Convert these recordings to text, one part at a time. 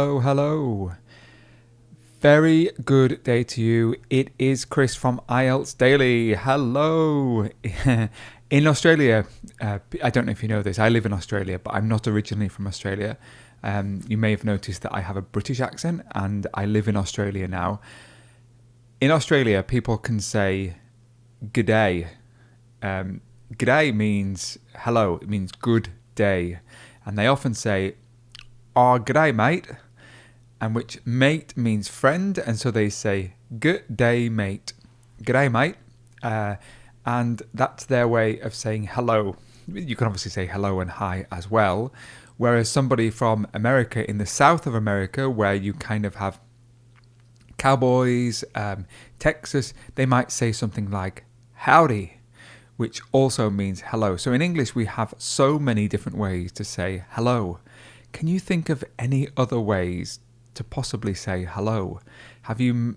Hello. Very good day to you. It is Chris from IELTS Daily. Hello. In Australia, I don't know if you know this, I live in Australia, but I'm not originally from Australia. You may have noticed that I have a British accent and I live in Australia now. In Australia, people can say g'day. G'day means hello, it means good day. And they often say, oh, g'day, mate. And which mate means friend, and so they say, good day, mate. G'day, mate. And that's their way of saying hello. You can obviously say hello and hi as well. Whereas somebody from America, in the south of America, where you kind of have cowboys, Texas, they might say something like howdy, which also means hello. So in English, we have so many different ways to say hello. Can you think of any other ways to possibly say hello? Have you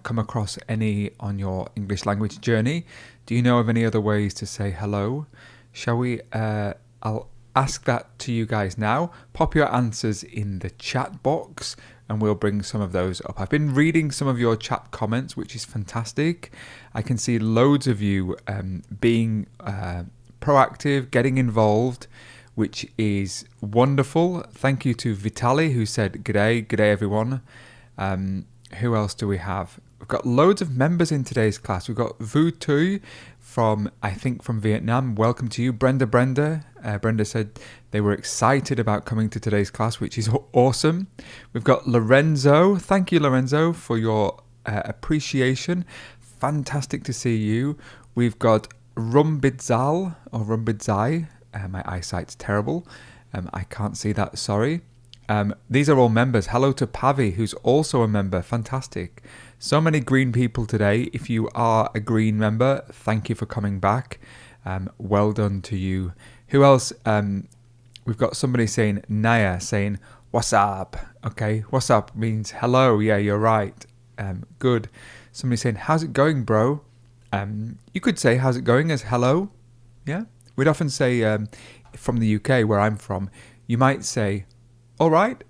come across any on your English language journey? Do you know of any other ways to say hello? Shall we? I'll ask that to you guys now. Pop your answers in the chat box and we'll bring some of those up. I've been reading some of your chat comments, which is fantastic. I can see loads of you being proactive, getting involved, which is wonderful. Thank you to Vitali, who said g'day everyone. Who else do we have? We've got loads of members in today's class. We've got Vu Tu from Vietnam. Welcome to you. Brenda said they were excited about coming to today's class, which is awesome. We've got Lorenzo. Thank you, Lorenzo, for your appreciation. Fantastic to see you. We've got Rumbidzal or Rumbidzai. My eyesight's terrible. I can't see that, sorry. These are all members. Hello to Pavi, who's also a member. Fantastic. So many green people today. If you are a green member, thank you for coming back. Well done to you. Who else? We've got somebody saying, Naya, saying, what's up? Okay, what's up means hello. Yeah, you're right. Good. Somebody saying, how's it going, bro? You could say, how's it going as hello. Yeah. We'd often say, from the UK, where I'm from, you might say, all right,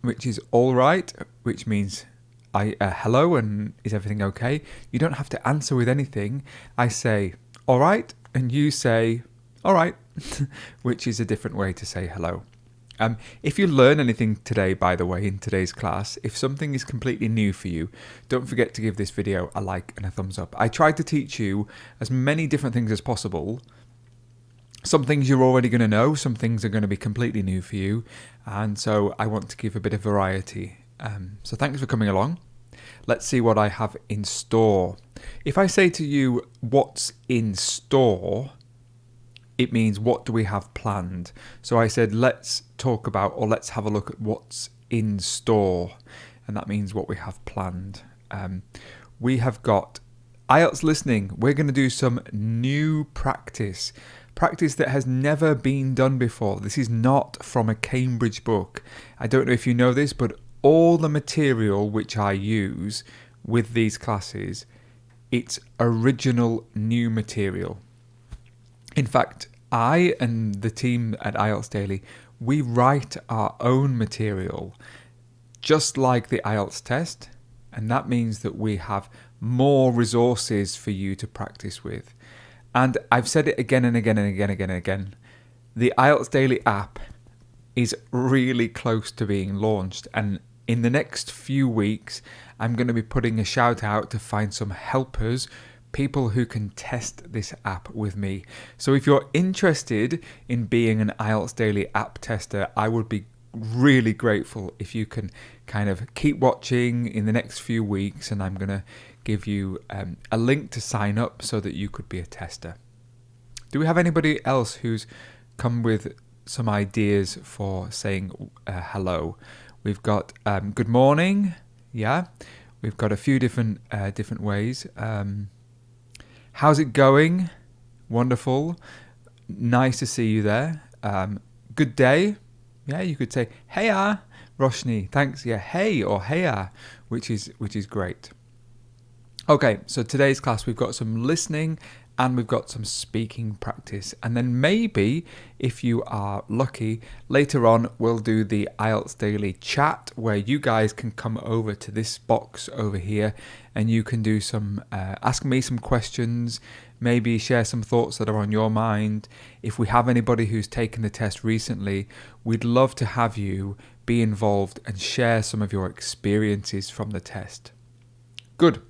which is all right, which means hello and is everything okay? You don't have to answer with anything. I say, all right, and you say, all right, which is a different way to say hello. If you learn anything today, by the way, in today's class, if something is completely new for you, don't forget to give this video a like and a thumbs up. I tried to teach you as many different things as possible. Some things you're already going to know, some things are going to be completely new for you, and so I want to give a bit of variety. So thanks for coming along. Let's see what I have in store. If I say to you, what's in store, it means what do we have planned. So I said, let's talk about, or let's have a look at what's in store, and that means what we have planned. We have got IELTS listening. We're going to do some new practice that has never been done before. This is not from a Cambridge book. I don't know if you know this, but all the material which I use with these classes, it's original new material. In fact, I and the team at IELTS Daily, we write our own material, just like the IELTS test, and that means that we have more resources for you to practice with. And I've said it again and again and again and again. The IELTS Daily app is really close to being launched. And in the next few weeks, I'm going to be putting a shout out to find some helpers, people who can test this app with me. So if you're interested in being an IELTS Daily app tester, I would be really grateful if you can kind of keep watching in the next few weeks, and I'm going to give you a link to sign up so that you could be a tester. Do we have anybody else who's come with some ideas for saying hello? We've got good morning. Yeah, we've got a few different ways. How's it going? Wonderful. Nice to see you there. Good day. Yeah, you could say heya, Roshni. Thanks. Yeah, hey or heya, which is great. Okay, so today's class we've got some listening and we've got some speaking practice. And then maybe, if you are lucky, later on we'll do the IELTS Daily chat where you guys can come over to this box over here and you can do some, ask me some questions, maybe share some thoughts that are on your mind. If we have anybody who's taken the test recently, we'd love to have you be involved and share some of your experiences from the test. Good.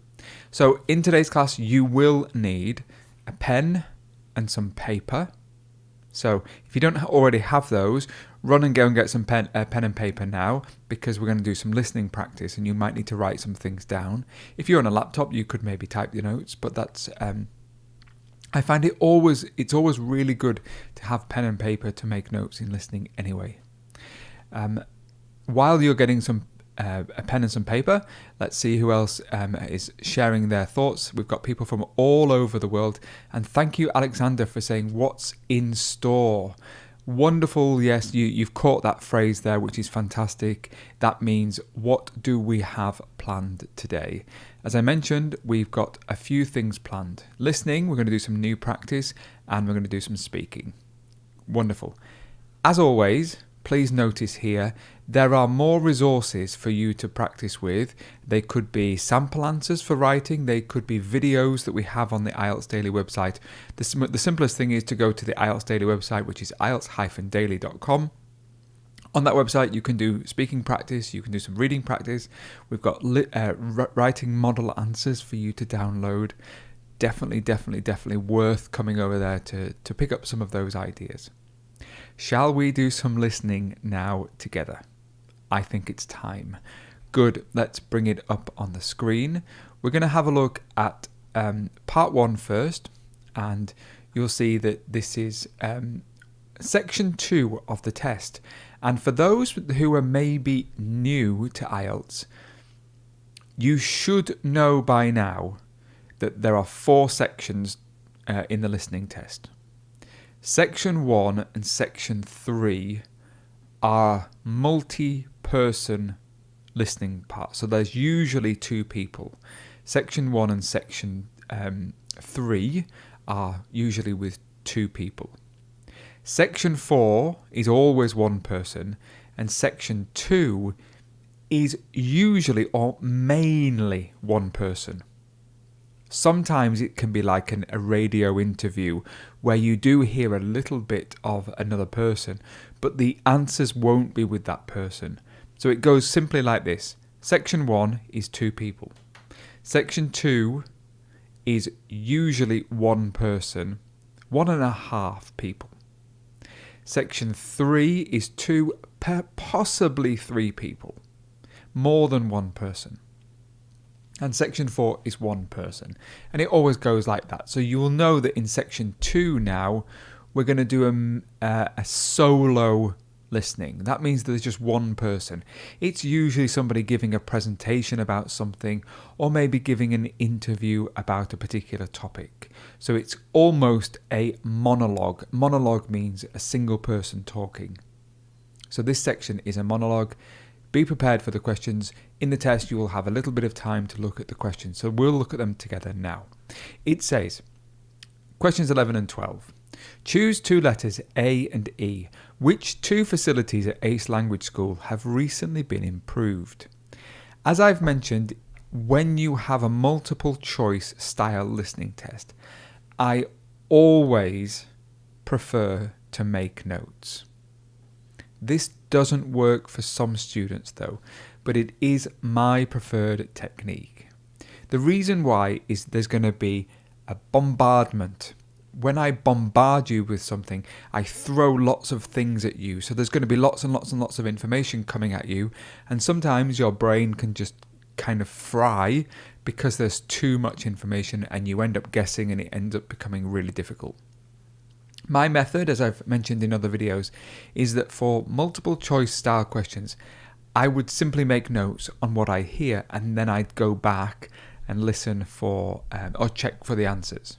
So in today's class, you will need a pen and some paper. So if you don't already have those, run and go and get some pen and paper now, because we're going to do some listening practice and you might need to write some things down. If you're on a laptop, you could maybe type your notes, but that's I find it's always really good to have pen and paper to make notes in listening anyway. While you're getting some a pen and some paper, let's see who else is sharing their thoughts. We've got people from all over the world, and thank you, Alexander, for saying what's in store. Wonderful. Yes, you've caught that phrase there, which is fantastic. That means, what do we have planned today? As I mentioned, we've got a few things planned. Listening, we're going to do some new practice, and we're going to do some speaking. Wonderful. As always, please notice here, there are more resources for you to practice with. They could be sample answers for writing. They could be videos that we have on the IELTS Daily website. The simplest thing is to go to the IELTS Daily website, which is IELTS-daily.com. On that website, you can do speaking practice. You can do some reading practice. We've got writing model answers for you to download. Definitely worth coming over there to pick up some of those ideas. Shall we do some listening now together? I think it's time. Good, let's bring it up on the screen. We're going to have a look at part 1 first, and you'll see that this is section 2 of the test. And for those who are maybe new to IELTS, you should know by now that there are 4 sections in the listening test. Section 1 and Section 3 are multi-person listening parts. So there's usually 2 people. Section 1 and Section 3 are usually with 2 people. Section 4 is always 1 person, and Section 2 is usually or mainly 1 person. Sometimes it can be like a radio interview where you do hear a little bit of another person, but the answers won't be with that person. So it goes simply like this. Section 1 is 2 people. Section 2 is usually 1 person, 1.5 people. Section 3 is 2, possibly 3 people, more than 1 person. And Section 4 is 1 person. And it always goes like that. So you will know that in Section 2 now, we're going to do a solo listening. That means there's just 1 person. It's usually somebody giving a presentation about something, or maybe giving an interview about a particular topic. So it's almost a monologue. Monologue means a single person talking. So this section is a monologue. Be prepared for the questions. In the test, you will have a little bit of time to look at the questions. So we'll look at them together now. It says, questions 11 and 12. Choose 2 letters, A and E. Which 2 facilities at ACE Language School have recently been improved? As I've mentioned, when you have a multiple choice style listening test, I always prefer to make notes. This doesn't work for some students though, but it is my preferred technique. The reason why is there's going to be a bombardment. When I bombard you with something, I throw lots of things at you. So there's going to be lots and lots of information coming at you. And sometimes your brain can just kind of fry because there's too much information and you end up guessing and it ends up becoming really difficult. My method, as I've mentioned in other videos, is that for multiple choice style questions, I would simply make notes on what I hear and then I'd go back and listen for or check for the answers.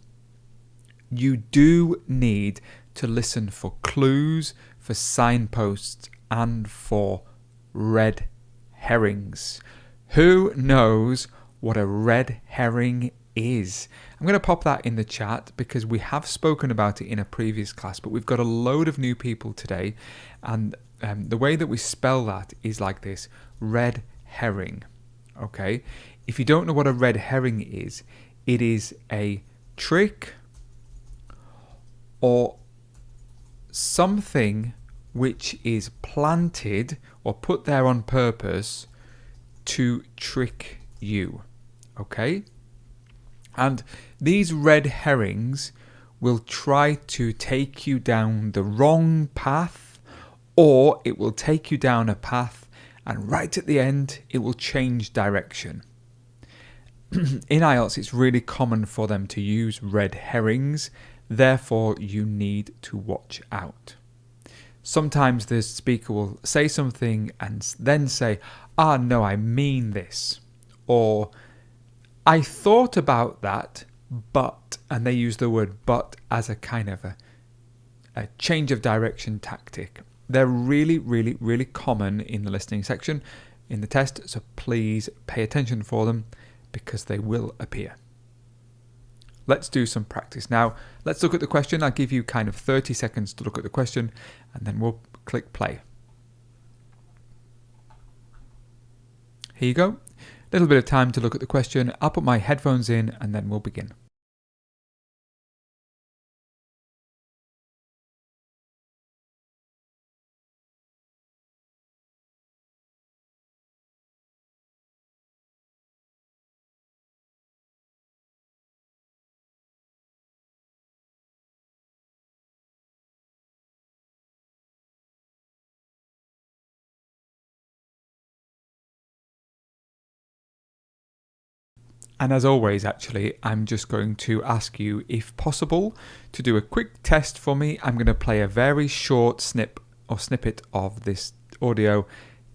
You do need to listen for clues, for signposts, and for red herrings. Who knows what a red herring is. I'm going to pop that in the chat because we have spoken about it in a previous class, but we've got a load of new people today, and the way that we spell that is like this: red herring. Okay, if you don't know what a red herring is, it is a trick or something which is planted or put there on purpose to trick you. Okay? And these red herrings will try to take you down the wrong path, or it will take you down a path and right at the end it will change direction. In IELTS, it's really common for them to use red herrings, therefore you need to watch out. Sometimes the speaker will say something and then say, no, I mean this, or I thought about that, but, and they use the word but as a kind of a change of direction tactic. They're really, really, really common in the listening section in the test, so please pay attention for them because they will appear. Let's do some practice. Now, let's look at the question. I'll give you kind of 30 seconds to look at the question and then we'll click play. Here you go. A little bit of time to look at the question. I'll put my headphones in and then we'll begin. And as always, actually, I'm just going to ask you, if possible, to do a quick test for me. I'm going to play a very short snippet of this audio.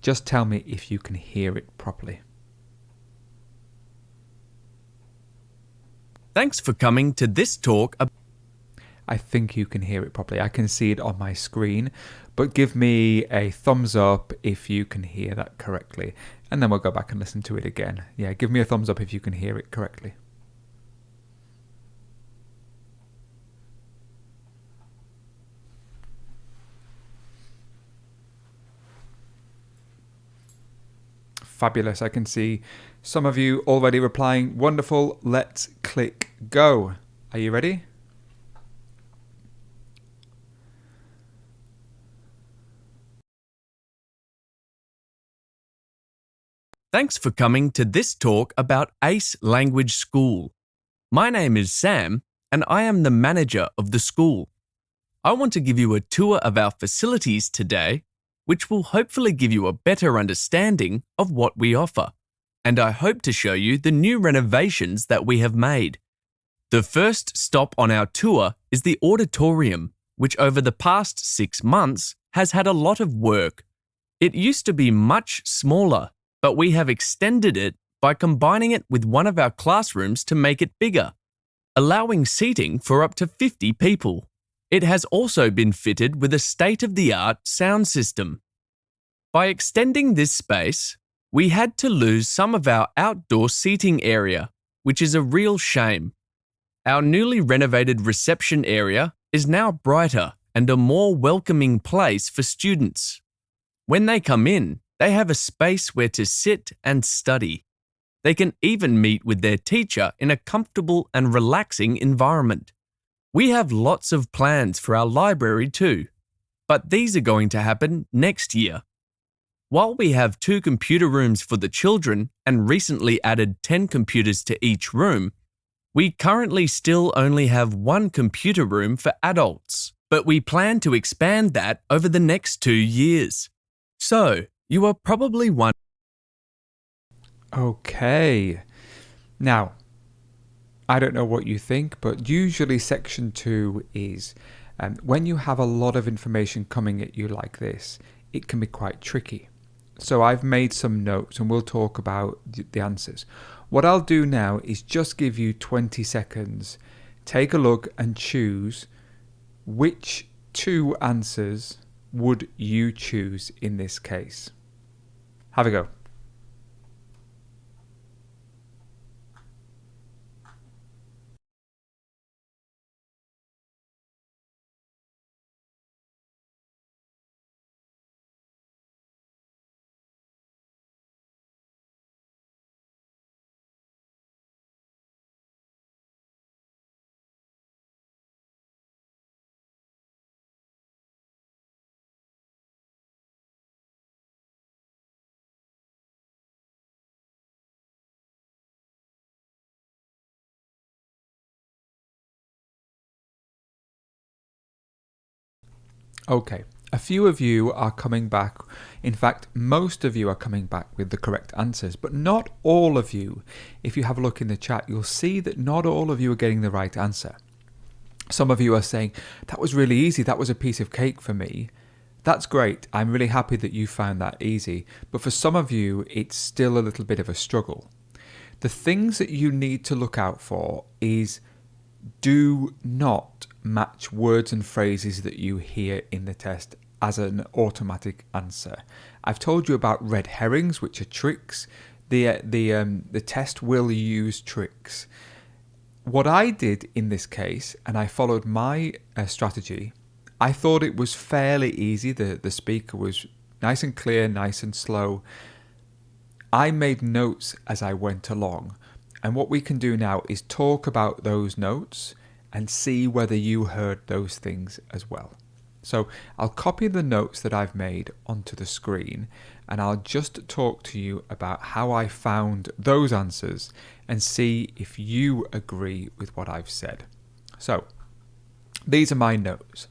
Just tell me if you can hear it properly. Thanks for coming to this talk. I think you can hear it properly. I can see it on my screen, but give me a thumbs up if you can hear that correctly. And then we'll go back and listen to it again. Yeah, give me a thumbs up if you can hear it correctly. Fabulous. I can see some of you already replying. Wonderful. Let's click go. Are you ready? Thanks for coming to this talk about ACE Language School. My name is Sam, and I am the manager of the school. I want to give you a tour of our facilities today, which will hopefully give you a better understanding of what we offer. And I hope to show you the new renovations that we have made. The first stop on our tour is the auditorium, which over the past 6 months has had a lot of work. It used to be much smaller, but we have extended it by combining it with one of our classrooms to make it bigger, allowing seating for up to 50 people. It has also been fitted with a state-of-the-art sound system. By extending this space, we had to lose some of our outdoor seating area, which is a real shame. Our newly renovated reception area is now brighter and a more welcoming place for students. When they come in, they have a space where to sit and study. They can even meet with their teacher in a comfortable and relaxing environment. We have lots of plans for our library too, but these are going to happen next year. While we have 2 computer rooms for the children and recently added 10 computers to each room, we currently still only have 1 computer room for adults, but we plan to expand that over the next 2 years. So, you are probably wondering. Okay. Now, I don't know what you think, but usually section 2 is when you have a lot of information coming at you like this, it can be quite tricky. So I've made some notes and we'll talk about the answers. What I'll do now is just give you 20 seconds. Take a look and choose which 2 answers would you choose in this case. Have a go. Okay, a few of you are coming back. In fact, most of you are coming back with the correct answers, but not all of you. If you have a look in the chat, you'll see that not all of you are getting the right answer. Some of you are saying, that was really easy, that was a piece of cake for me. That's great. I'm really happy that you found that easy. But for some of you, it's still a little bit of a struggle. The things that you need to look out for is do not match words and phrases that you hear in the test as an automatic answer. I've told you about red herrings, which are tricks. The test will use tricks. What I did in this case, and I followed my strategy, I thought it was fairly easy. The speaker was nice and clear, nice and slow. I made notes as I went along. And what we can do now is talk about those notes and see whether you heard those things as well. So I'll copy the notes that I've made onto the screen and I'll just talk to you about how I found those answers and see if you agree with what I've said. So these are my notes.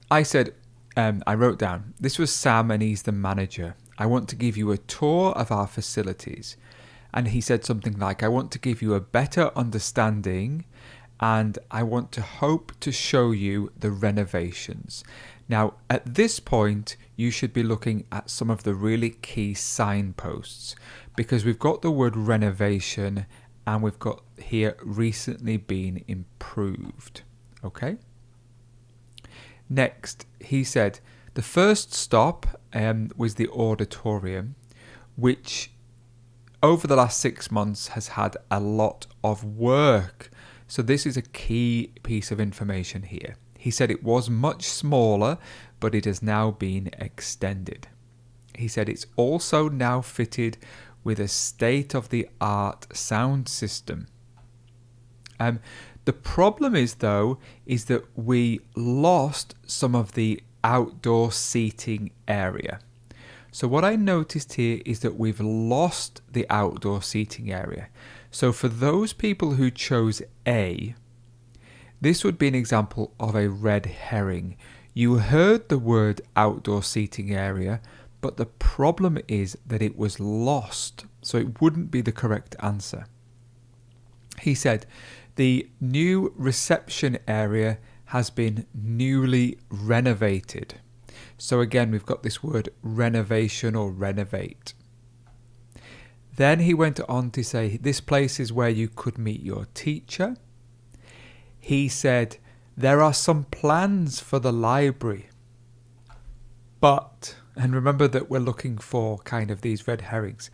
I said, I wrote down, this was Sam and he's the manager. I want to give you a tour of our facilities. And he said something like, I want to give you a better understanding and I want to hope to show you the renovations. Now, at this point, you should be looking at some of the really key signposts because we've got the word renovation and we've got here recently been improved. Okay? Next, he said, the first stop was the auditorium, which over the last 6 months has had a lot of work. So this is a key piece of information here. He said it was much smaller, but it has now been extended. He said it's also now fitted with a state-of-the-art sound system. The problem is, though, is that we lost some of the outdoor seating area. So what I noticed here is that we've lost the outdoor seating area. So for those people who chose A, this would be an example of a red herring. You heard the word outdoor seating area, but the problem is that it was lost. So it wouldn't be the correct answer. He said, the new reception area has been newly renovated. So again, we've got this word renovation or renovate. Then he went on to say, this place is where you could meet your teacher. He said, there are some plans for the library. But, and remember that we're looking for kind of these red herrings,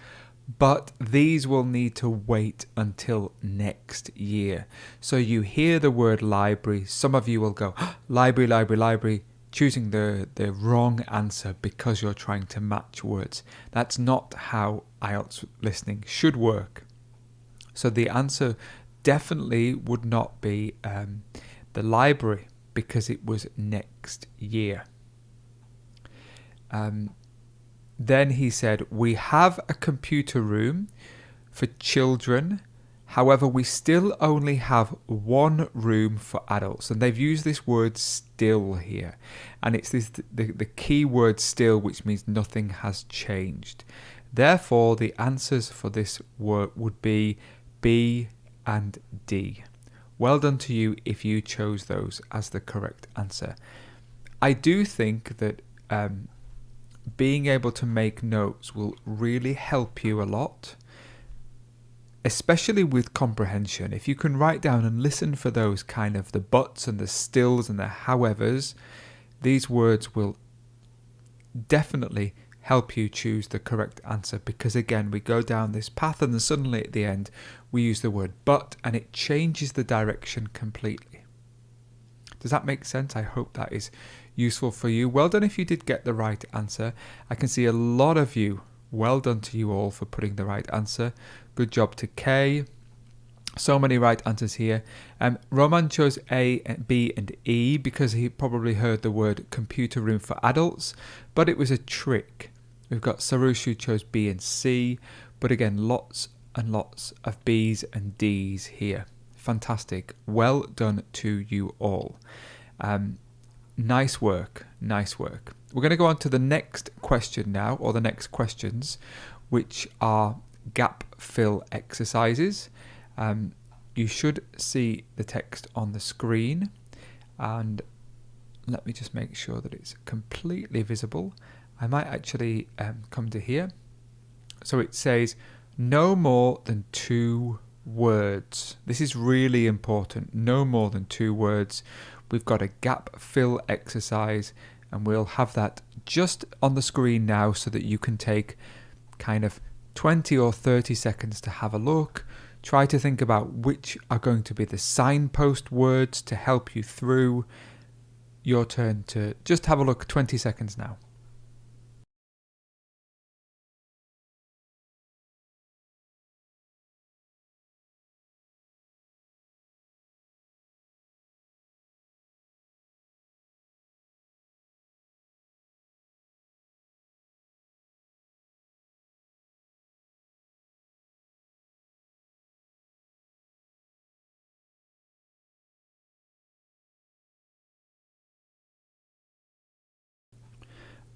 but these will need to wait until next year. So you hear the word library, some of you will go, library, library, library, choosing the wrong answer because you're trying to match words. That's not how IELTS listening should work. So the answer definitely would not be the library because it was next year. Then he said, we have a computer room for children. However, we still only have one room for adults. And they've used this word still here. And it's the key word still, which means nothing has changed. Therefore, the answers for this word would be B and D. Well done to you if you chose those as the correct answer. I do think that being able to make notes will really help you a lot, especially with comprehension. If you can write down and listen for those kind of the buts and the stills and the howevers, these words will definitely help you choose the correct answer because again we go down this path and then suddenly at the end we use the word but and it changes the direction completely. Does that make sense? I hope that is useful for you. Well done if you did get the right answer. I can see a lot of you. Well done to you all for putting the right answer. Good job to Kay. So many right answers here. Roman chose A, B and E because he probably heard the word computer room for adults, but it was a trick. We've got Sarush who chose B and C, but again lots and lots of B's and D's here. Fantastic. Well done to you all. Nice work. Nice work. We're going to go on to the next question now, or the next questions, which are gap fill exercises. You should see the text on the screen, and let me just make sure that it's completely visible. I might actually come to here. So it says no more than 2 words. This is really important. No more than 2 words. We've got a gap fill exercise, and we'll have that just on the screen now so that you can take kind of 20 or 30 seconds to have a look. Try to think about which are going to be the signpost words to help you through. Your turn to just have a look. 20 seconds now.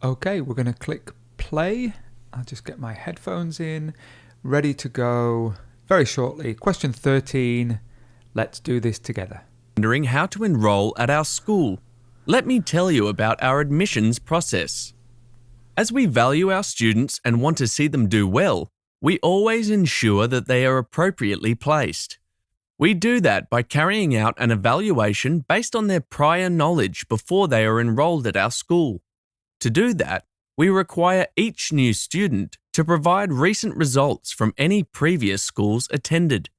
Okay, we're going to click play. I'll just get my headphones in, ready to go very shortly. Question 13. Let's do this together. Wondering how to enroll at our school? Let me tell you about our admissions process. As we value our students and want to see them do well, we always ensure that they are appropriately placed. We do that by carrying out an evaluation based on their prior knowledge before they are enrolled at our school. To do that, we require each new student to provide recent results from any previous schools attended.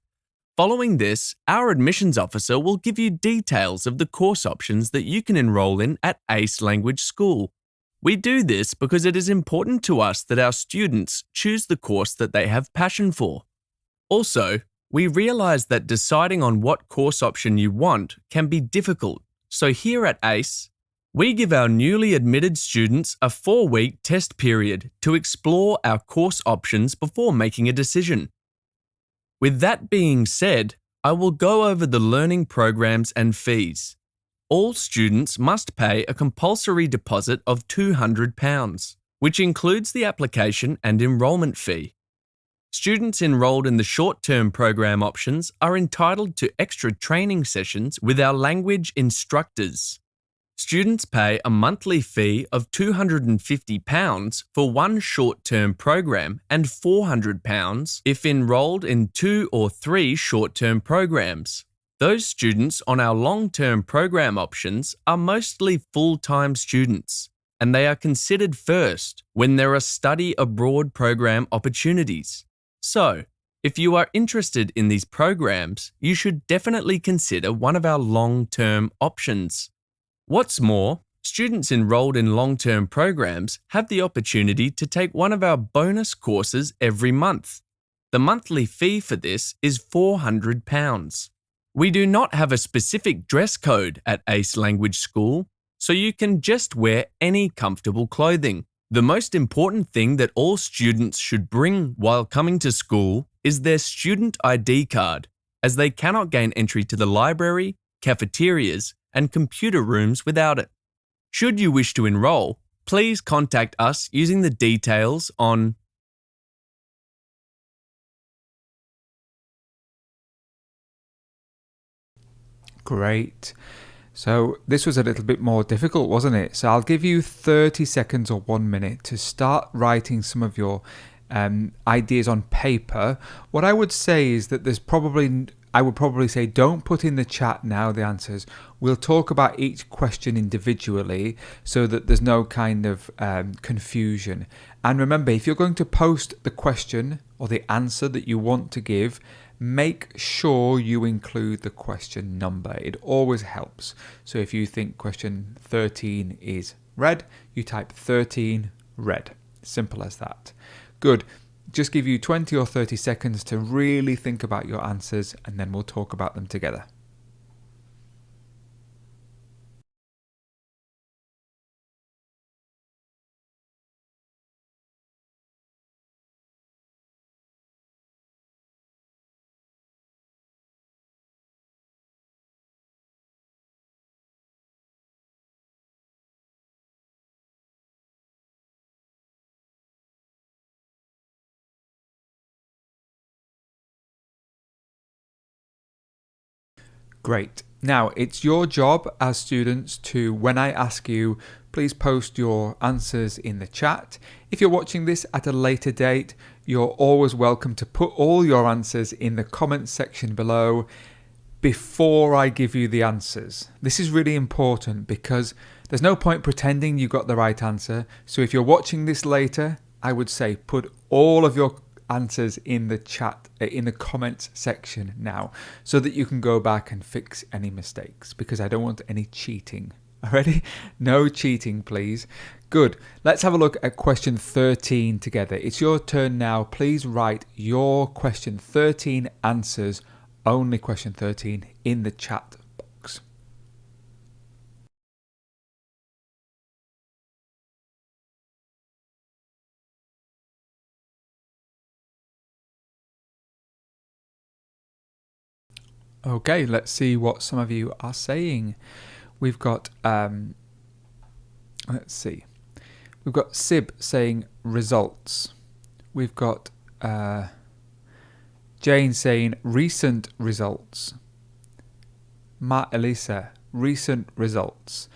Following this, our admissions officer will give you details of the course options that you can enroll in at ACE Language School. We do this because it is important to us that our students choose the course that they have passion for. Also, we realise that deciding on what course option you want can be difficult, so here at ACE, we give our newly admitted students a 4-week test period to explore our course options before making a decision. With that being said, I will go over the learning programs and fees. All students must pay a compulsory deposit of £200, which includes the application and enrolment fee. Students enrolled in the short-term program options are entitled to extra training sessions with our language instructors. Students pay a monthly fee of £250 for one short-term program and £400 if enrolled in 2 or 3 short-term programs. Those students on our long-term program options are mostly full-time students, and they are considered first when there are study abroad program opportunities. So, if you are interested in these programs, you should definitely consider one of our long-term options. What's more, students enrolled in long-term programs have the opportunity to take one of our bonus courses every month. The monthly fee for this is £400. We do not have a specific dress code at ACE Language School, so you can just wear any comfortable clothing. The most important thing that all students should bring while coming to school is their student ID card, as they cannot gain entry to the library, cafeterias, and computer rooms without it. Should you wish to enroll, please contact us using the details on Great. So this was a little bit more difficult, wasn't it? So I'll give you 30 seconds or 1 minute to start writing some of your ideas on paper. What I would say is that I would probably say don't put in the chat now the answers. We'll talk about each question individually so that there's no kind of confusion. And remember, if you're going to post the question or the answer that you want to give, make sure you include the question number. It always helps. So if you think question 13 is red, you type 13 red. Simple as that. Good. Just give you 20 or 30 seconds to really think about your answers, and then we'll talk about them together. Great. Now, it's your job as students to, when I ask you, please post your answers in the chat. If you're watching this at a later date, you're always welcome to put all your answers in the comments section below before I give you the answers. This is really important because there's no point pretending you got the right answer. So if you're watching this later, I would say put all of your answers in the chat, in the comments section now, so that you can go back and fix any mistakes, because I don't want any cheating. Already? No cheating, please. Good. Let's have a look at question 13 together. It's your turn now. Please write your question 13 answers, only question 13, in the chat box. Okay, let's see what some of you are saying. We've got, let's see. We've got Sib saying results. We've got Jane saying recent results. Ma Elisa, recent results.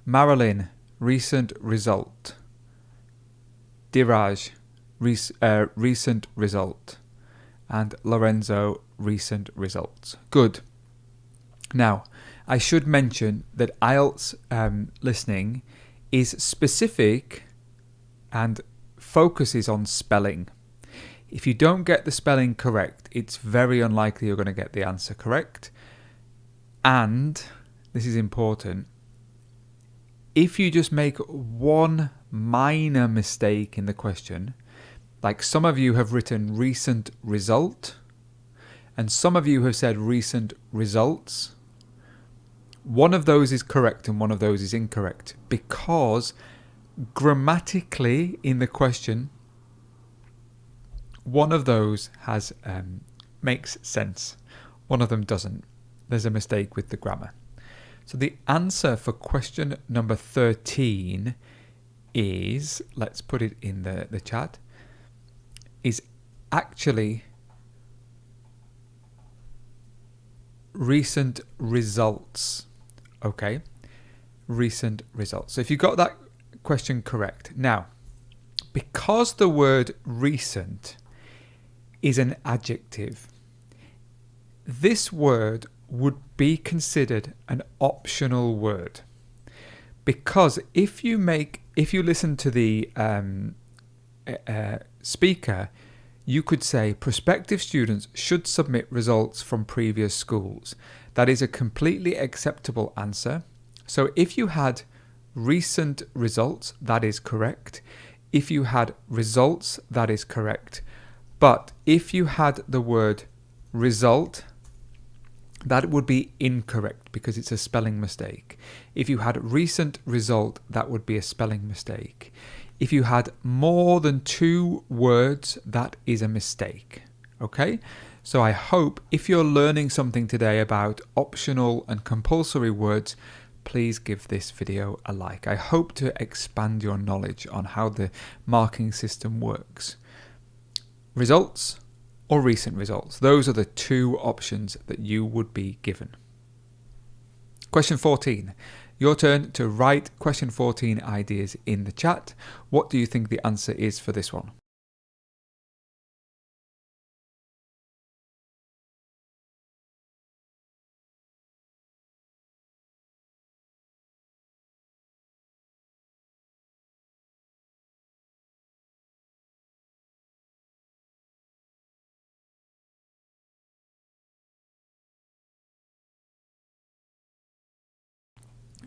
Marilyn, recent result. Diraj, recent result. And Lorenzo, recent results. Good. Now, I should mention that IELTS listening is specific and focuses on spelling. If you don't get the spelling correct, it's very unlikely you're going to get the answer correct. And, this is important, if you just make one minor mistake in the question, like some of you have written recent result, and some of you have said recent results, one of those is correct and one of those is incorrect, because grammatically in the question, one of those has makes sense, one of them doesn't. There's a mistake with the grammar. So the answer for question number 13 is, let's put it in the chat, is actually recent results. Okay, recent results. So if you got that question correct. Now, because the word recent is an adjective, this word would be considered an optional word, because if you listen to the speaker, you could say prospective students should submit results from previous schools. That is a completely acceptable answer. So if you had recent results, that is correct. If you had results, that is correct. But if you had the word result, that would be incorrect because it's a spelling mistake. If you had recent result, that would be a spelling mistake. If you had more than 2 words, that is a mistake. Okay? So I hope if you're learning something today about optional and compulsory words, please give this video a like. I hope to expand your knowledge on how the marking system works. Results or recent results. Those are the 2 options that you would be given. Question 14. Your turn to write question 14 ideas in the chat. What do you think the answer is for this one?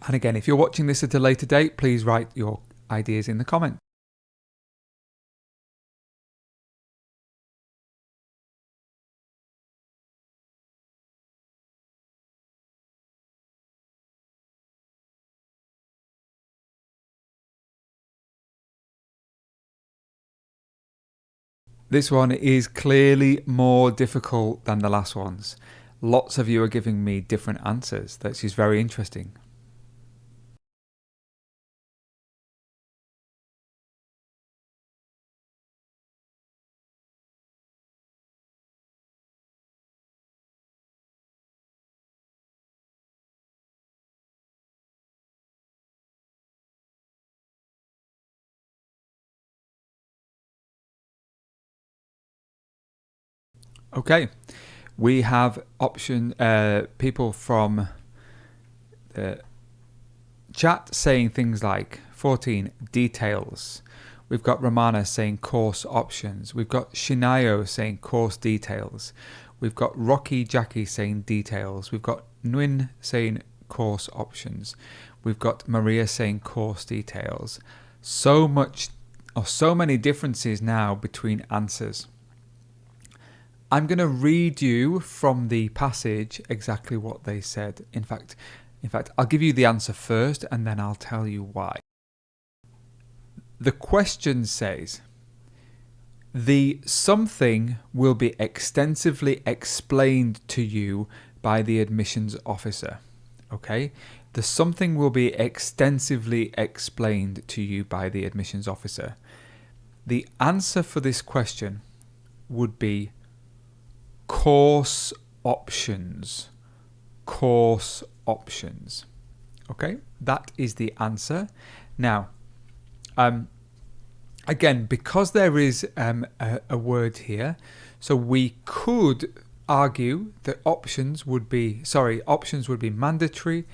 And again, if you're watching this at a later date, please write your ideas in the comments. This one is clearly more difficult than the last ones. Lots of you are giving me different answers. That's just very interesting. Okay, we have people from the chat saying things like 14, details. We've got Romana saying course options. We've got Shinayo saying course details. We've got Rocky Jackie saying details. We've got Nguyen saying course options. We've got Maria saying course details. So many differences now between answers. I'm going to read you from the passage exactly what they said. In fact, I'll give you the answer first and then I'll tell you why. The question says, the something will be extensively explained to you by the admissions officer. Okay? The something will be extensively explained to you by the admissions officer. The answer for this question would be course options. Course options. Okay? That is the answer. Now, again, because there is a word here, so we could argue that options would be mandatory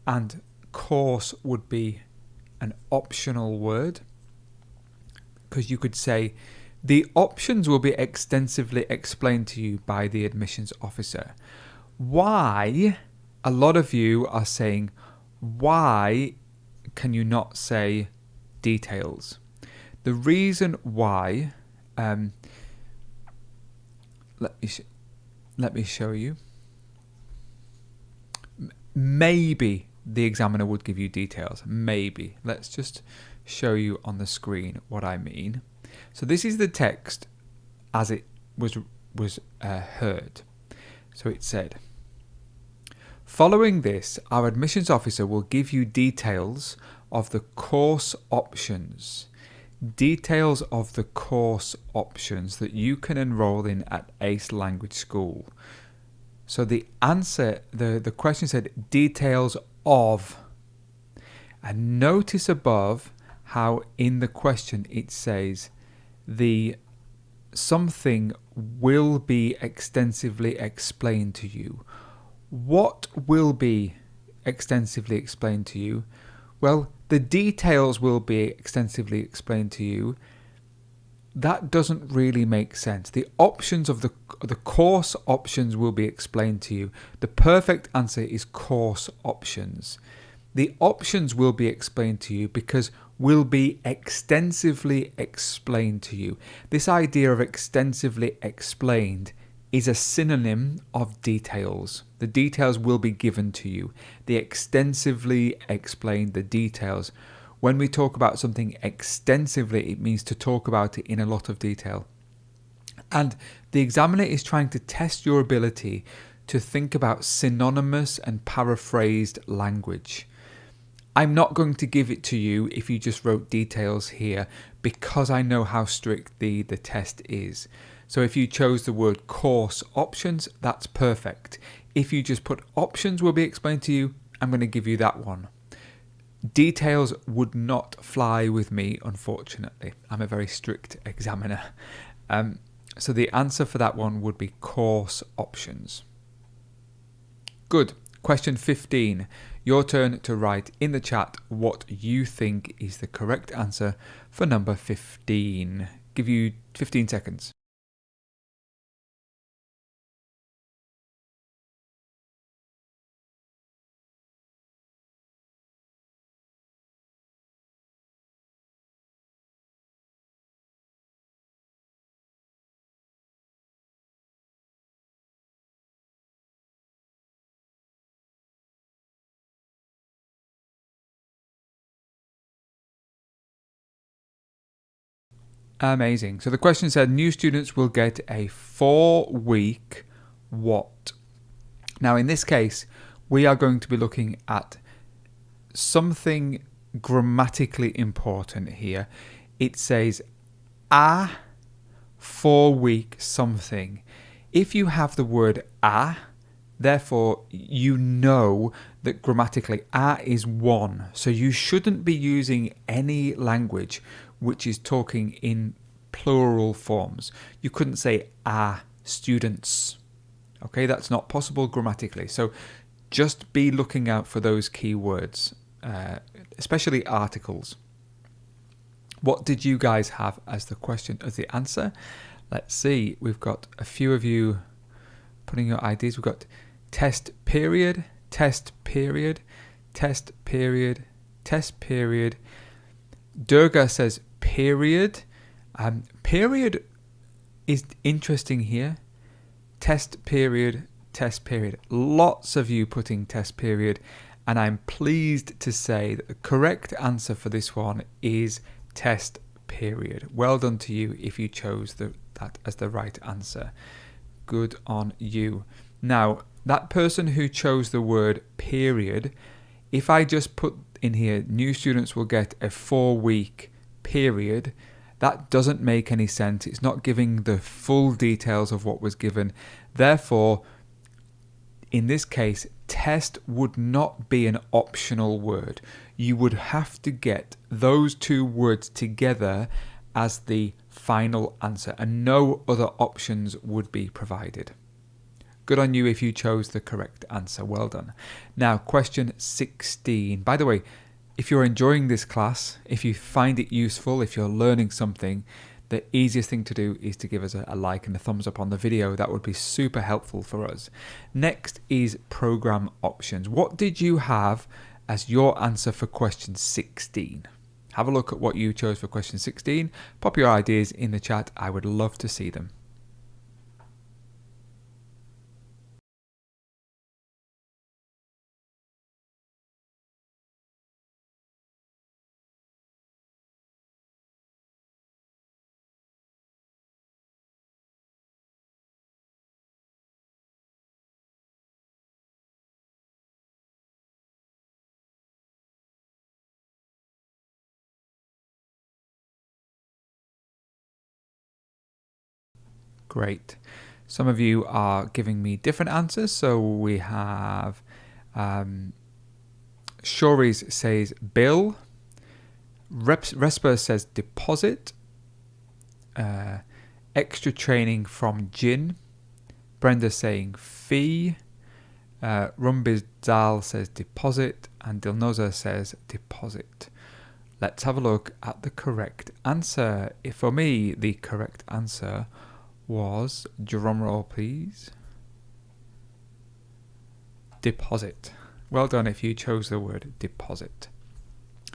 and course would be an optional word, because you could say the options will be extensively explained to you by the admissions officer. Why? A lot of you are saying, why can you not say details? The reason why, let me show you. Maybe the examiner would give you details. Maybe. Let's just show you on the screen what I mean. So this is the text as it was heard. So it said, following this, our admissions officer will give you details of the course options. Details of the course options that you can enroll in at ACE Language School. So the answer, the question said details of. And notice above how in the question it says the something will be extensively explained to you. What will be extensively explained to you? Well, the details will be extensively explained to you. That doesn't really make sense. The options of the course options will be explained to you. The perfect answer is course options. The options will be explained to you because will be extensively explained to you. This idea of extensively explained is a synonym of details. The details will be given to you. The extensively explained, the details. When we talk about something extensively, it means to talk about it in a lot of detail. And the examiner is trying to test your ability to think about synonymous and paraphrased language. I'm not going to give it to you if you just wrote details here because I know how strict the test is. So if you chose the word course options, that's perfect. If you just put options will be explained to you, I'm going to give you that one. Details would not fly with me, unfortunately. I'm a very strict examiner. So the answer for that one would be course options. Good. Question 15. Your turn to write in the chat what you think is the correct answer for number 15. Give you 15 seconds. Amazing. So the question said new students will get a 4-week what? Now in this case, we are going to be looking at something grammatically important here. It says a 4-week something. If you have the word a, therefore you know that grammatically a is one. So you shouldn't be using any language which is talking in plural forms. You couldn't say a students. Okay, that's not possible grammatically. So just be looking out for those key words, especially articles. What did you guys have as the question, as the answer? Let's see. We've got a few of you putting your IDs. We've got test period, test period, test period, test period. Durga says period. Period is interesting here. Test period, test period. Lots of you putting test period, and I'm pleased to say that the correct answer for this one is test period. Well done to you if you chose that as the right answer. Good on you. Now, that person who chose the word period, if I just put in here, new students will get a 4-week period, that doesn't make any sense. It's not giving the full details of what was given. Therefore, in this case, test would not be an optional word. You would have to get those two words together as the final answer, and no other options would be provided. Good on you if you chose the correct answer. Well done. Now, question 16. By the way, if you're enjoying this class, if you find it useful, if you're learning something, the easiest thing to do is to give us a like and a thumbs up on the video. That would be super helpful for us. Next is program options. What did you have as your answer for question 16? Have a look at what you chose for question 16. Pop your ideas in the chat. I would love to see them. Great. Some of you are giving me different answers. So we have Shories says bill. Resper says deposit. Extra training from Jin. Brenda saying fee. Rumbiz Dal says deposit. And Dilnoza says deposit. Let's have a look at the correct answer. For me, the correct answer was, drum roll please, deposit. Well done if you chose the word deposit.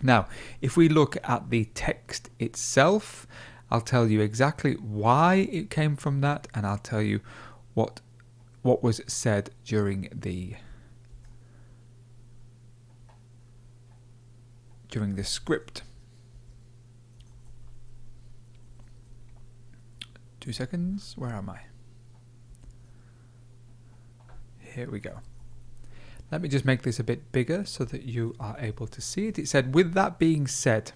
Now, if we look at the text itself, I'll tell you exactly why it came from that, and I'll tell you what was said during the script. 2 seconds. Where am I? Here we go. Let me just make this a bit bigger so that you are able to see it. It said, with that being said,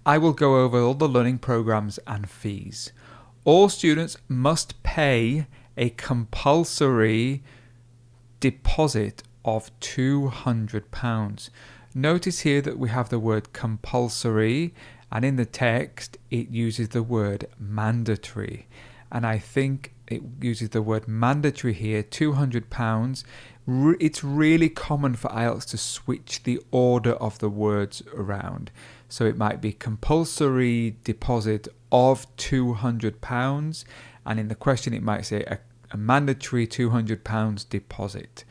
I will go over all the learning programs and fees. All students must pay a compulsory deposit of £200. Notice here that we have the word compulsory, and in the text it uses the word mandatory. And I think it uses the word mandatory here, £200. It's really common for IELTS to switch the order of the words around. So it might be compulsory deposit of £200, and in the question it might say a mandatory £200 deposit.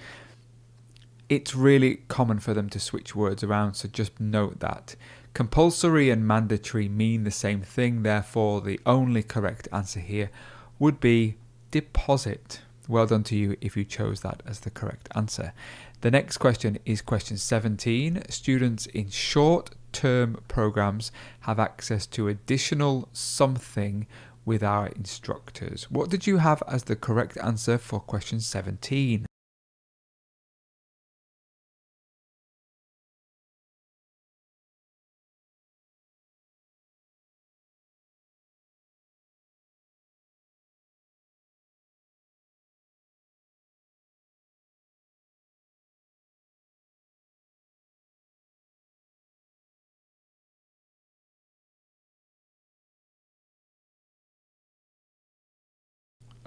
It's really common for them to switch words around, so just note that. Compulsory and mandatory mean the same thing, therefore the only correct answer here would be deposit. Well done to you if you chose that as the correct answer. The next question is question 17. Students in short-term programs have access to additional something with our instructors. What did you have as the correct answer for question 17?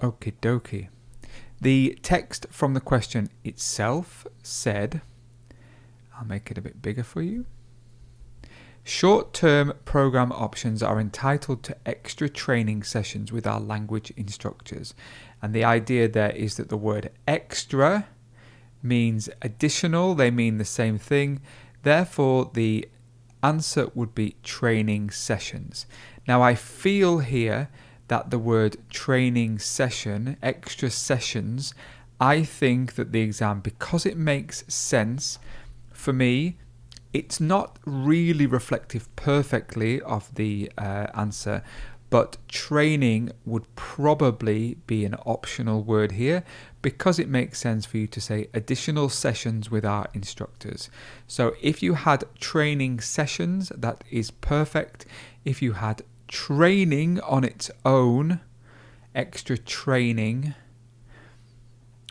Okie dokie. The text from the question itself said, I'll make it a bit bigger for you. Short-term program options are entitled to extra training sessions with our language instructors. And the idea there is that the word extra means additional. They mean the same thing. Therefore, the answer would be training sessions. Now, I feel here that the word training session, extra sessions, I think that the exam, because it makes sense for me, it's not really reflective perfectly of the answer, but training would probably be an optional word here because it makes sense for you to say additional sessions with our instructors. So if you had training sessions, that is perfect. If you had training on its own, extra training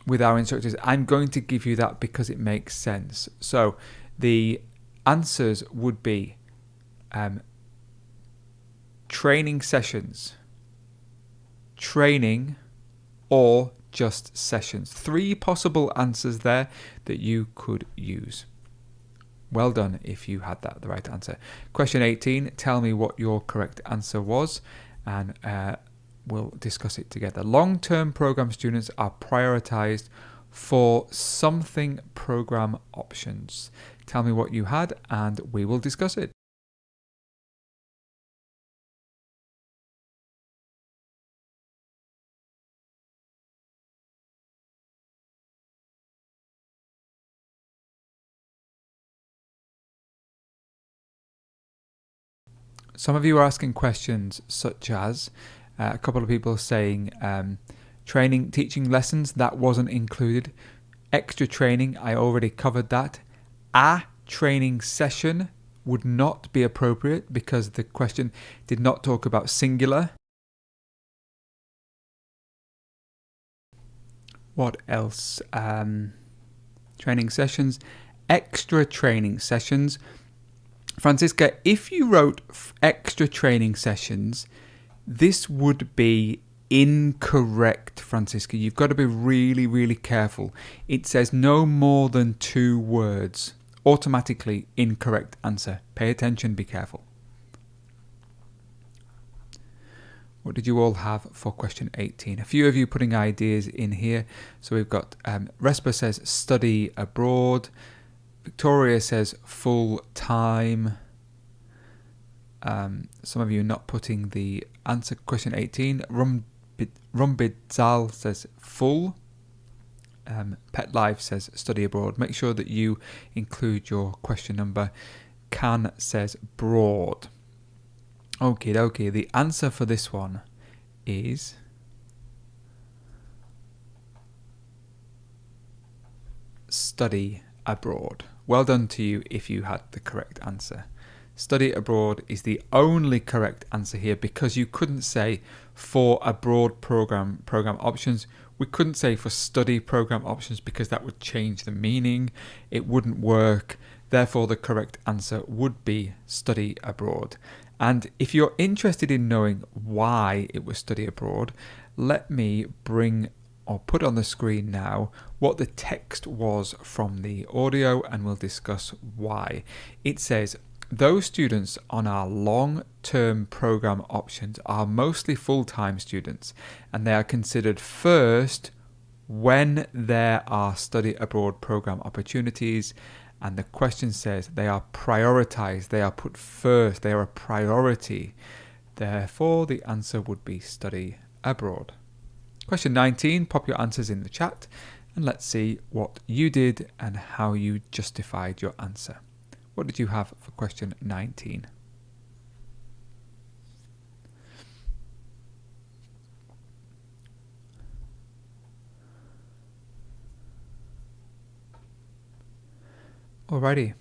with our instructors, I'm going to give you that because it makes sense. So the answers would be training sessions, training, or just sessions. 3 possible answers there that you could use. Well done if you had that the right answer. Question 18, tell me what your correct answer was, and we'll discuss it together. Long-term program students are prioritized for something program options. Tell me what you had and we will discuss it. Some of you are asking questions such as a couple of people saying training, teaching lessons, that wasn't included. Extra training, I already covered that. A training session would not be appropriate because the question did not talk about singular. What else? Training sessions, extra training sessions. Francisca, if you wrote extra training sessions, this would be incorrect, Francisca. You've got to be really, really careful. It says no more than 2 words. Automatically incorrect answer. Pay attention, be careful. What did you all have for question 18? A few of you putting ideas in here. So we've got Respa says study abroad. Victoria says full time. Some of you not putting the answer. Question 18. Rumbidzal says full. Pet Life says study abroad. Make sure that you include your question number. Can says broad. Okay. The answer for this one is study abroad. Well done to you if you had the correct answer. Study abroad is the only correct answer here because you couldn't say for abroad program options. We couldn't say for study program options because that would change the meaning. It wouldn't work. Therefore, the correct answer would be study abroad. And if you're interested in knowing why it was study abroad, let me bring or put on the screen now what the text was from the audio and we'll discuss why. It says, those students on our long-term program options are mostly full-time students and they are considered first when there are study abroad program opportunities. And the question says they are prioritized, they are put first, they are a priority. Therefore, the answer would be study abroad. Question 19, pop your answers in the chat and let's see what you did and how you justified your answer. What did you have for question 19? Alrighty.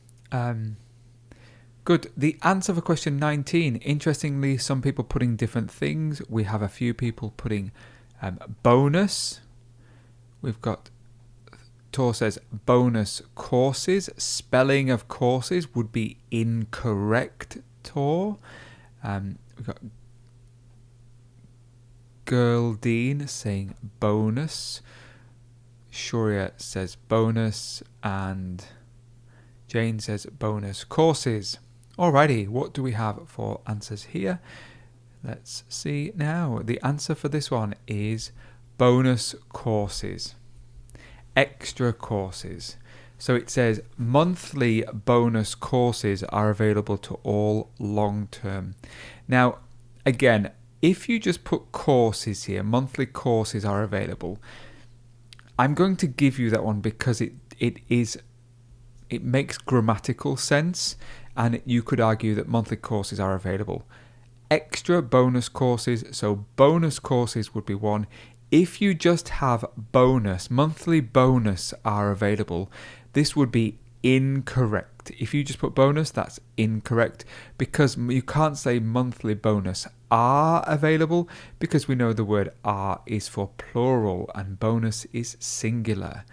Good. The answer for question 19, interestingly, some people putting different things. We have a few people putting bonus. We've got, Tor says bonus courses. Spelling of courses would be incorrect, Tor. We've got Geraldine saying bonus. Shaurya says bonus. And Jane says bonus courses. Alrighty, what do we have for answers here? Let's see now. The answer for this one is bonus courses. Extra courses. So it says monthly bonus courses are available to all long-term. Now, again, if you just put courses here, monthly courses are available, I'm going to give you that one because it makes grammatical sense, and you could argue that monthly courses are available. Extra bonus courses, so bonus courses would be one. If you just have bonus, monthly bonus are available, this would be incorrect. If you just put bonus, that's incorrect, because you can't say monthly bonus are available, because we know the word are is for plural and bonus is singular.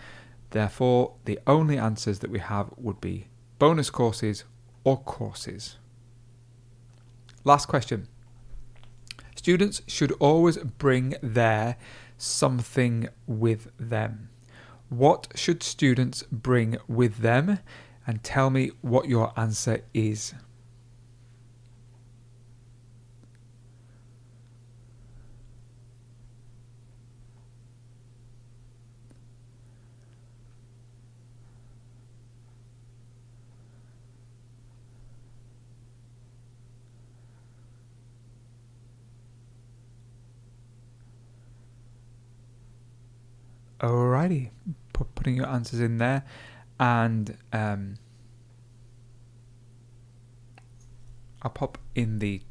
Therefore, the only answers that we have would be bonus courses or courses. Last question. Students should always bring their something with them. What should students bring with them? And tell me what your answer is. Alrighty, putting your answers in there, and I'll pop in the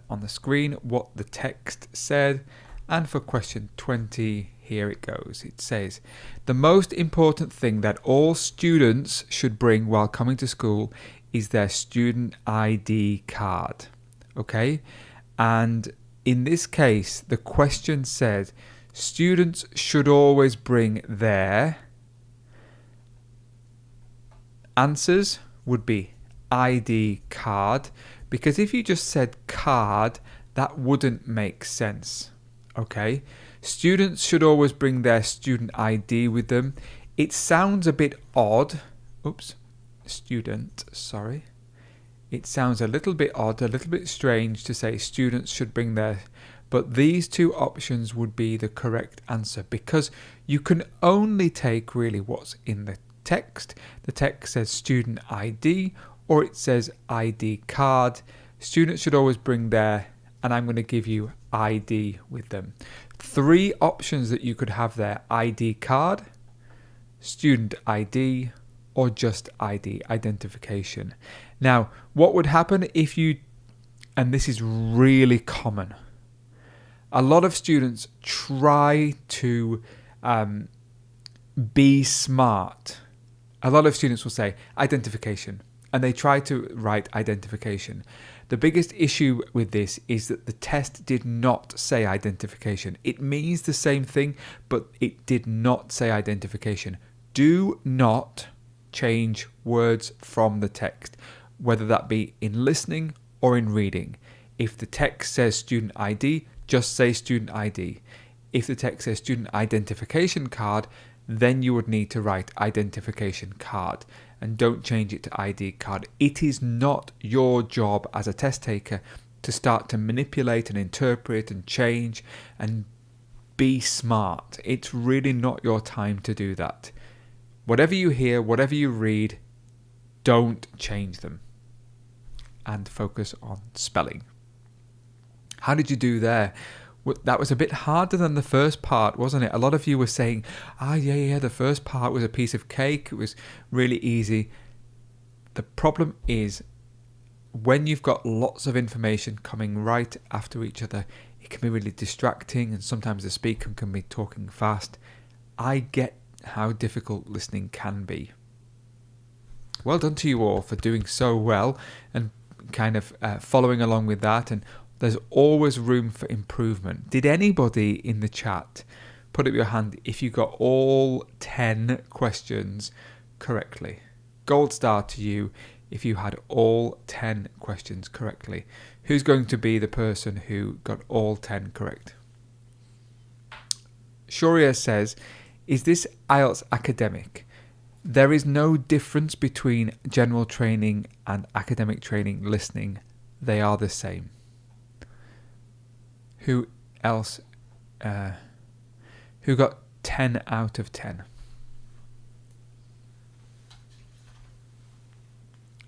on the screen what the text said. And for question 20, here it goes. It says, the most important thing that all students should bring while coming to school is their student ID card. Okay, and in this case, the question said, students should always bring their answers would be ID card, because if you just said card, that wouldn't make sense. Okay, students should always bring their student ID with them. It sounds a bit odd. It sounds a little bit odd, a little bit strange to say students should bring their, but these two options would be the correct answer, because you can only take really what's in the text. The text says student ID, or it says ID card. Students should always bring their, and I'm going to give you ID with them. Three options that you could have there: ID card, student ID, or just ID, identification. Now, what would happen if you, and this is really common, a lot of students try to be smart. A lot of students will say identification, and they try to write identification. The biggest issue with this is that the test did not say identification. It means the same thing, but it did not say identification. Do not change words from the text, whether that be in listening or in reading. If the text says student ID, just say student ID. If the text says student identification card, then you would need to write identification card, and don't change it to ID card. It is not your job as a test taker to start to manipulate and interpret and change and be smart. It's really not your time to do that. Whatever you hear, whatever you read, don't change them, and focus on spelling. How did you do there? That was a bit harder than the first part, wasn't it? A lot of you were saying, yeah, the first part was a piece of cake. It was really easy. The problem is when you've got lots of information coming right after each other, it can be really distracting, and sometimes the speaker can be talking fast. I get how difficult listening can be. Well done to you all for doing so well and kind of following along with that, and there's always room for improvement. Did anybody in the chat put up your hand if you got all 10 questions correctly? Gold star to you if you had all 10 questions correctly. Who's going to be the person who got all 10 correct? Shoria says, is this IELTS academic? There is no difference between general training and academic training listening. They are the same. Who else? Who got 10 out of 10?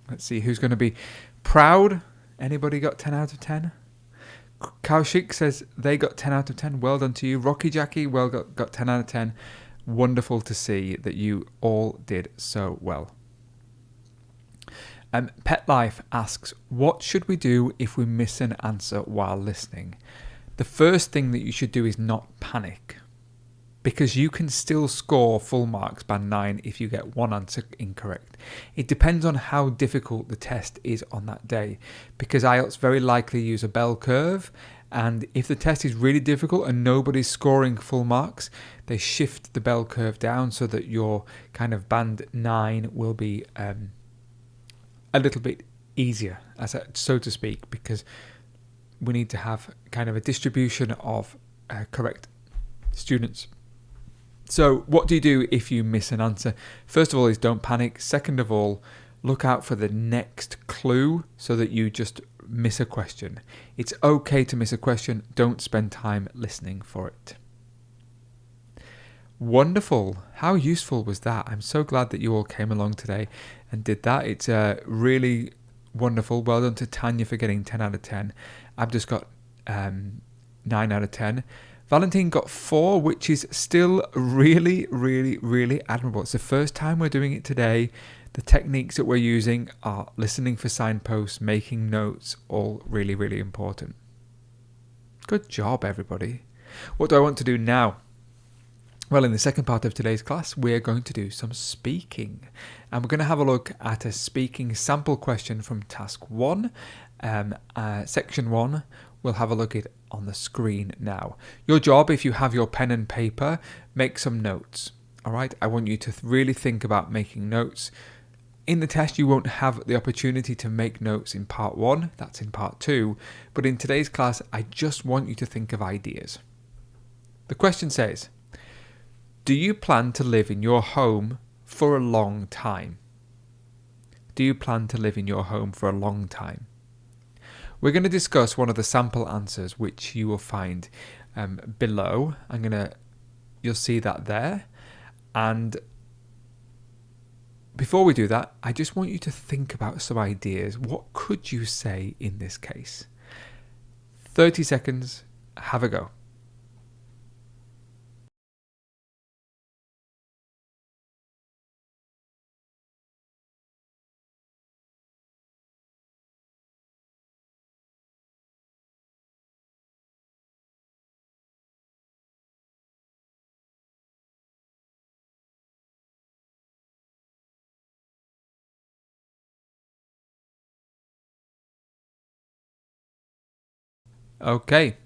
Let's see who's going to be proud. Anybody got 10 out of 10? Kaushik says they got 10 out of 10. Well done to you. Rocky Jackie, got 10 out of 10. Wonderful to see that you all did so well. Pet Life asks, what should we do if we miss an answer while listening? The first thing that you should do is not panic, because you can still score full marks band 9 if you get one answer incorrect. It depends on how difficult the test is on that day, because IELTS very likely use a bell curve, and if the test is really difficult and nobody's scoring full marks, they shift the bell curve down so that your kind of band 9 will be a little bit easier, so to speak, because we need to have kind of a distribution of correct students. So what do you do if you miss an answer? First of all is don't panic. Second of all, look out for the next clue so that you just miss a question. It's okay to miss a question. Don't spend time listening for it. Wonderful. How useful was that? I'm so glad that you all came along today and did that. It's really wonderful. Well done to Tanya for getting 10 out of 10. I've just got 9 out of 10. Valentine got 4, which is still really, really, really admirable. It's the first time we're doing it today. The techniques that we're using are listening for signposts, making notes, all really, really important. Good job, everybody. What do I want to do now? Well, in the second part of today's class, we're going to do some speaking. And we're going to have a look at a speaking sample question from task 1. Section 1. We'll have a look at it on the screen now. Your job, if you have your pen and paper, make some notes. All right, I want you to really think about making notes. In the test, you won't have the opportunity to make notes in part 1. That's in part 2. But in today's class, I just want you to think of ideas. The question says, do you plan to live in your home for a long time? Do you plan to live in your home for a long time? We're going to discuss one of the sample answers, which you will find below. You'll see that there. And before we do that, I just want you to think about some ideas. What could you say in this case? 30 seconds, have a go. Okay,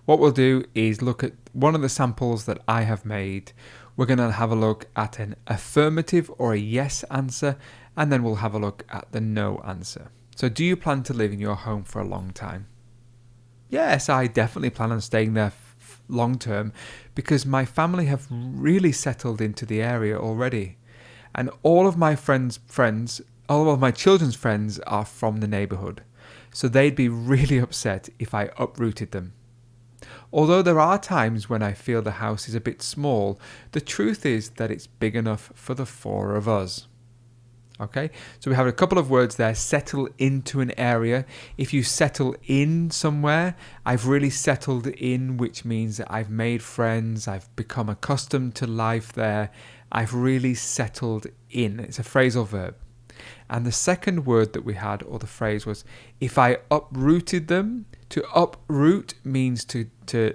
what we'll do is look at one of the samples that I have made. We're going to have a look at an affirmative or a yes answer, and then we'll have a look at the no answer. So do you plan to live in your home for a long time? Yes, I definitely plan on staying there long term because my family have really settled into the area already. And all of my all of my children's friends are from the neighbourhood. So they'd be really upset if I uprooted them. Although there are times when I feel the house is a bit small, the truth is that it's big enough for the 4 of us. Okay, so we have a couple of words there. Settle into an area. If you settle in somewhere, I've really settled in, which means that I've made friends, I've become accustomed to life there. I've really settled in. It's a phrasal verb. And the second word that we had, or the phrase, was if I uprooted them. To uproot means to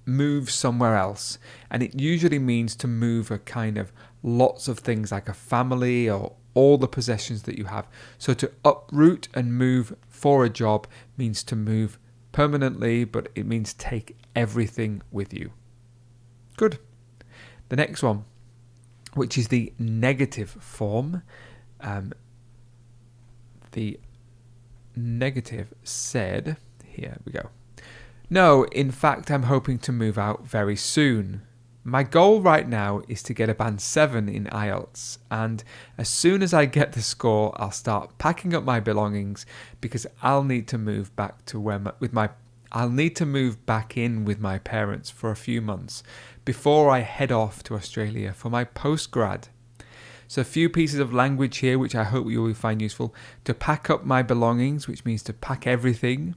move somewhere else. And it usually means to move a kind of lots of things like a family or all the possessions that you have. So to uproot and move for a job means to move permanently, but it means take everything with you. Good. The next one, which is the negative form. The negative said, here we go. No, in fact, I'm hoping to move out very soon. My goal right now is to get a band 7 in IELTS, and as soon as I get the score, I'll start packing up my belongings because I'll need to move back to I'll need to move back in with my parents for a few months before I head off to Australia for my postgrad. So a few pieces of language here which I hope you will find useful. To pack up my belongings, which means to pack everything.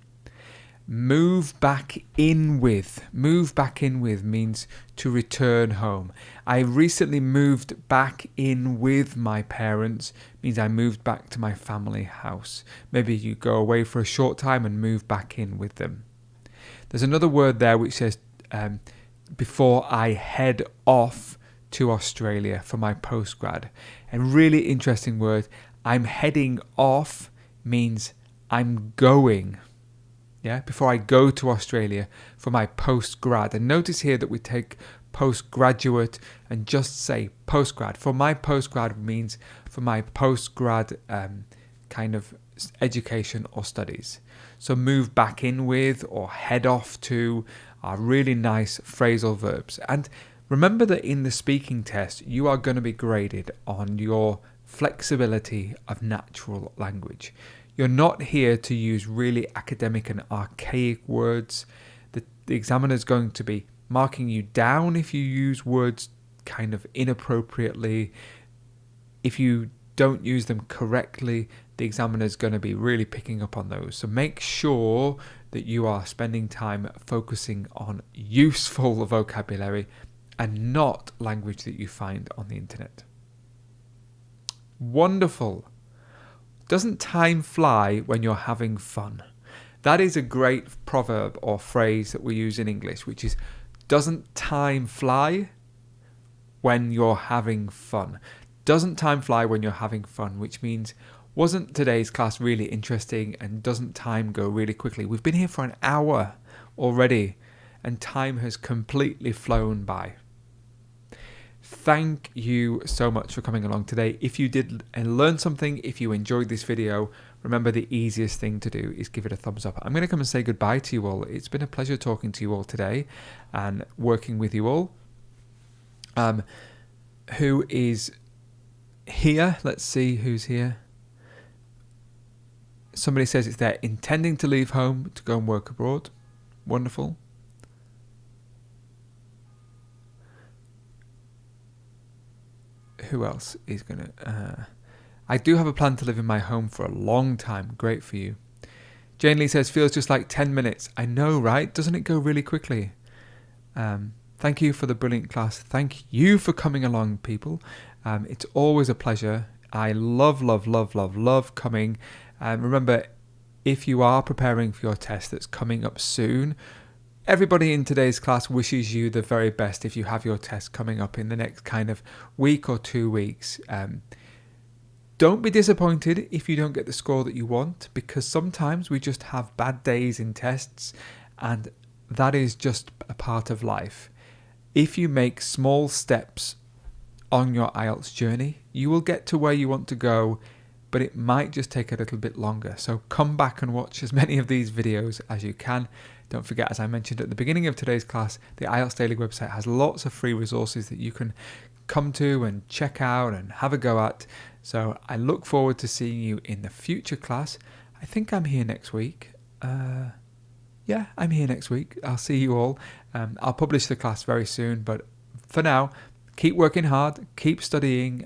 Move back in with. Move back in with means to return home. I recently moved back in with my parents, means I moved back to my family house. Maybe you go away for a short time and move back in with them. There's another word there which says before I head off to Australia for my postgrad. A really interesting word. I'm heading off means I'm going. Yeah, before I go to Australia for my postgrad. And notice here that we take postgraduate and just say postgrad. For my postgrad means for my postgrad kind of education or studies. So move back in with or head off to are really nice phrasal verbs. And remember that in the speaking test, you are going to be graded on your flexibility of natural language. You're not here to use really academic and archaic words. The examiner is going to be marking you down if you use words kind of inappropriately. If you don't use them correctly, the examiner is going to be really picking up on those. So make sure that you are spending time focusing on useful vocabulary and not language that you find on the internet. Wonderful. Doesn't time fly when you're having fun? That is a great proverb or phrase that we use in English, which is, doesn't time fly when you're having fun? Doesn't time fly when you're having fun, which means, wasn't today's class really interesting and doesn't time go really quickly? We've been here for an hour already and time has completely flown by. Thank you so much for coming along today. If you did learn something, if you enjoyed this video, remember the easiest thing to do is give it a thumbs up. I'm going to come and say goodbye to you all. It's been a pleasure talking to you all today and working with you all. Who is here? Let's see who's here. Somebody says it's they're intending to leave home to go and work abroad. Wonderful. Who else is going to... I do have a plan to live in my home for a long time. Great for you. Jane Lee says, feels just like 10 minutes. I know, right? Doesn't it go really quickly? Thank you for the brilliant class. Thank you for coming along, people. It's always a pleasure. I love coming. Remember, if you are preparing for your test that's coming up soon, everybody in today's class wishes you the very best if you have your test coming up in the next kind of week or 2 weeks. Don't be disappointed if you don't get the score that you want, because sometimes we just have bad days in tests and that is just a part of life. If you make small steps on your IELTS journey, you will get to where you want to go, but it might just take a little bit longer. So come back and watch as many of these videos as you can. Don't forget, as I mentioned at the beginning of today's class, the IELTS Daily website has lots of free resources that you can come to and check out and have a go at. So I look forward to seeing you in the future class. I think I'm here next week. Yeah, I'm here next week. I'll see you all. I'll publish the class very soon, but for now, keep working hard, keep studying,